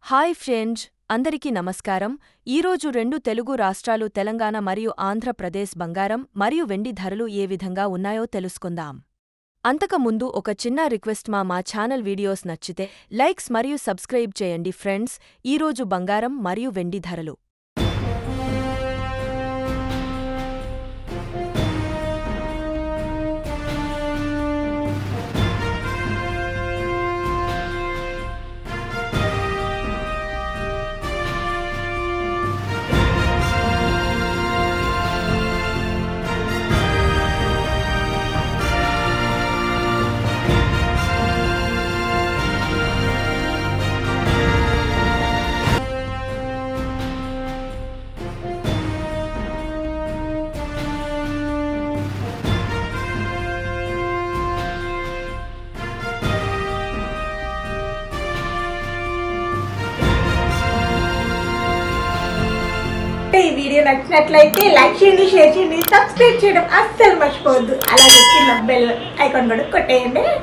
Hi friends, అందరికీ నమస్కారం. ఈరోజు రెండు తెలుగు రాష్ట్రాలు తెలంగాణ మరియు ఆంధ్రప్రదేశ్ బంగారం మరియు వెండి ధరలు ఏ విధంగా ఉన్నాయో తెలుసుకుందాం. అంతకుముందు ఒక చిన్న రిక్వెస్ట్ మా ఛానల్ వీడియోస్ నచ్చితే లైక్స్ మరియు సబ్స్క్రైబ్ చేయండి ఫ్రెండ్స్. ఈరోజు బంగారం మరియు వెండి ధరలు. ఈ వీడియో నచ్చినట్లయితే లైక్ చేయండి, షేర్ చేయండి, సబ్స్క్రైబ్ చేయడం అస్సలు మర్చిపోవద్దు. అలాగే కింద బెల్ ఐకాన్ కూడా కొట్టేయండి.